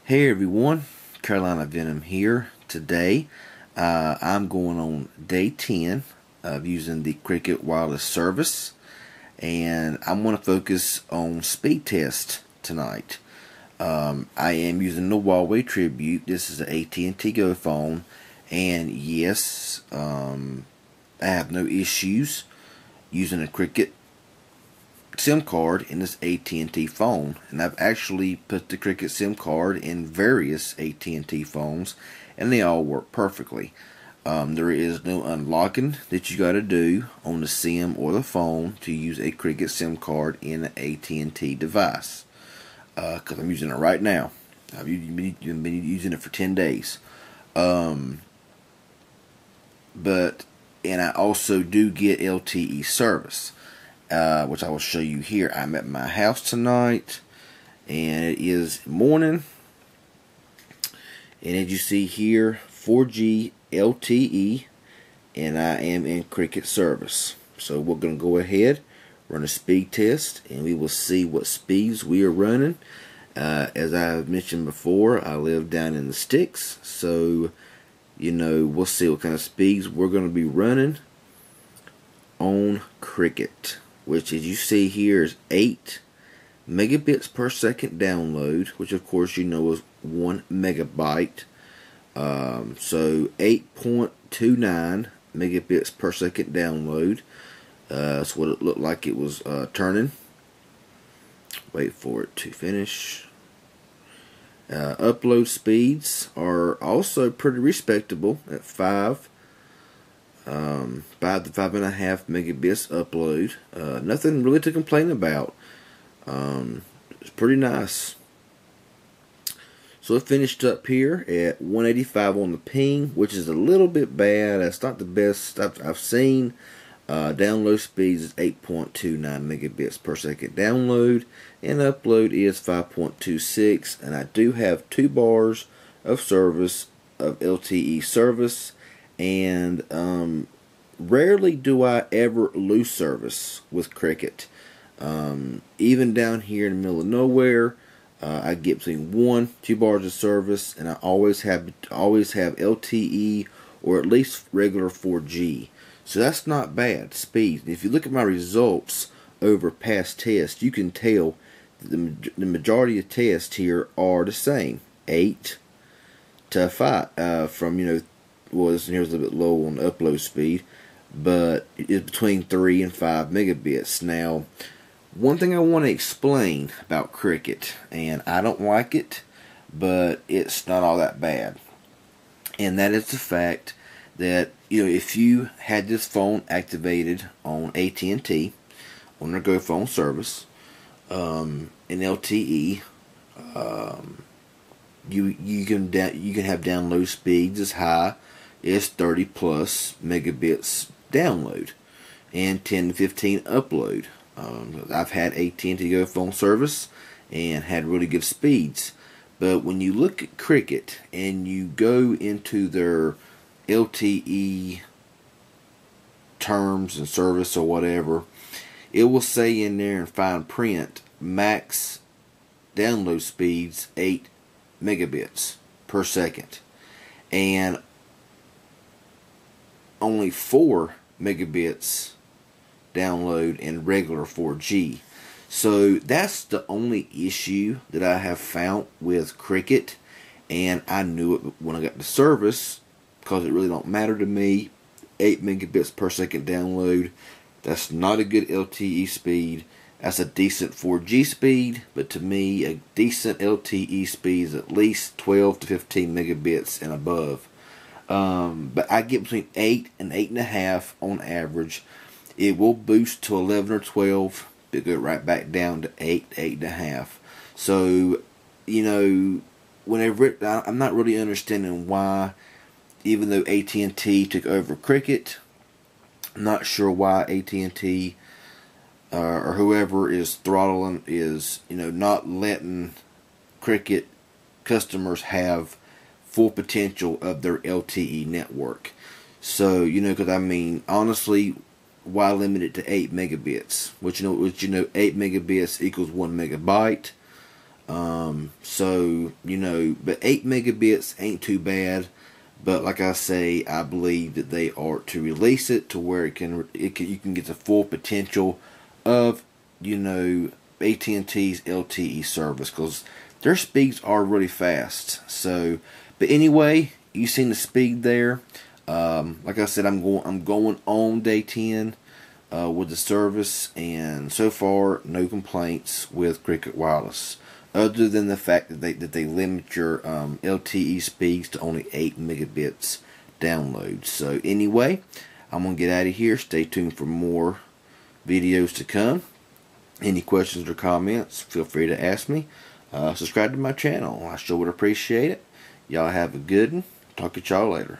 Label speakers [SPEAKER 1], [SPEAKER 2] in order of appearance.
[SPEAKER 1] Hey everyone, Carolina Venom here. Today I'm going on day 10 of using the Cricket wireless service, and I'm going to focus on Speedtest tonight. I am using the Huawei Tribute. This is an AT&T Go phone, and yes, I have no issues using a Cricket SIM card in this AT&T phone, and I've actually put the Cricket SIM card in various AT&T phones, and they all work perfectly. There is no unlocking that you got to do on the SIM or the phone to use a Cricket SIM card in an AT&T device, because I'm using it right now. I've been using it for 10 days. And I also do get LTE service, which I will show you here. I'm at my house tonight, and it is morning, and as you see here, 4G LTE, and I am in Cricket service. So we're going to go ahead, run a speed test, and we will see what speeds we are running. As I've mentioned before, I live down in the sticks, so we'll see what kind of speeds we're going to be running on Cricket, which, as you see here, is 8 megabits per second download, which of course is 1 megabyte. So 8.29 megabits per second download. That's what it looked like it was turning. Wait for it to finish. Upload speeds are also pretty respectable at 5 to 5.5 megabits upload. Nothing really to complain about. It's pretty nice. So it finished up here at 185 on the ping, which is a little bit bad. That's not the best I've seen. Download speeds is 8.29 megabits per second download, and upload is 5.26. And I do have 2 bars of service, of LTE service, and rarely do I ever lose service with Cricket. Even down here in the middle of nowhere, I get between 1-2 bars of service, and I always have LTE or at least regular 4G. So that's not bad speed. If you look at my results over past tests, you can tell that the majority of tests here are the same, 8 to 5. Well, this here's a little bit low on the upload speed, but it's between 3 and 5 megabits. Now, one thing I want to explain about Cricket, and I don't like it, but it's not all that bad, and that is the fact that if you had this phone activated on AT&T on their Go phone service, in LTE, you can have download speeds as high as 30 plus megabits download and 10 to 15 upload. I've had AT&T Go phone service and had really good speeds, but when you look at Cricket and you go into their LTE terms and service or whatever, it will say in there in fine print, max download speeds 8 megabits per second, and only 4 megabits download in regular 4G. So that's the only issue that I have found with Cricket, and I knew it when I got the service, because it really don't matter to me. 8 megabits per second download, that's not a good LTE speed. That's a decent 4G speed, but to me a decent LTE speed is at least 12 to 15 megabits and above. But I get between 8 and 8.5 on average. It will boost to 11 or 12, but go right back down to 8, 8.5. So, whenever I'm not really understanding why, even though AT&T took over Cricket, I'm not sure why AT&T or whoever is throttling is, not letting Cricket customers have full potential of their LTE network. So, because honestly, why limit it to 8 megabits? Which 8 megabits equals 1 megabyte. So, you know, but 8 megabits ain't too bad. But like I say, I believe that they are to release it to where you can get the full potential of, you know, AT&T's LTE service, because their speeds are really fast. So, but anyway, you seen the speed there. Like I said, I'm going on day 10 with the service, and so far no complaints with Cricket Wireless, other than the fact that they limit your LTE speeds to only 8 megabits download. So anyway, I'm gonna get out of here. Stay tuned for more videos to come. Any questions or comments, feel free to ask me. Subscribe to my channel. I sure would appreciate it. Y'all have a good one. Talk to y'all later.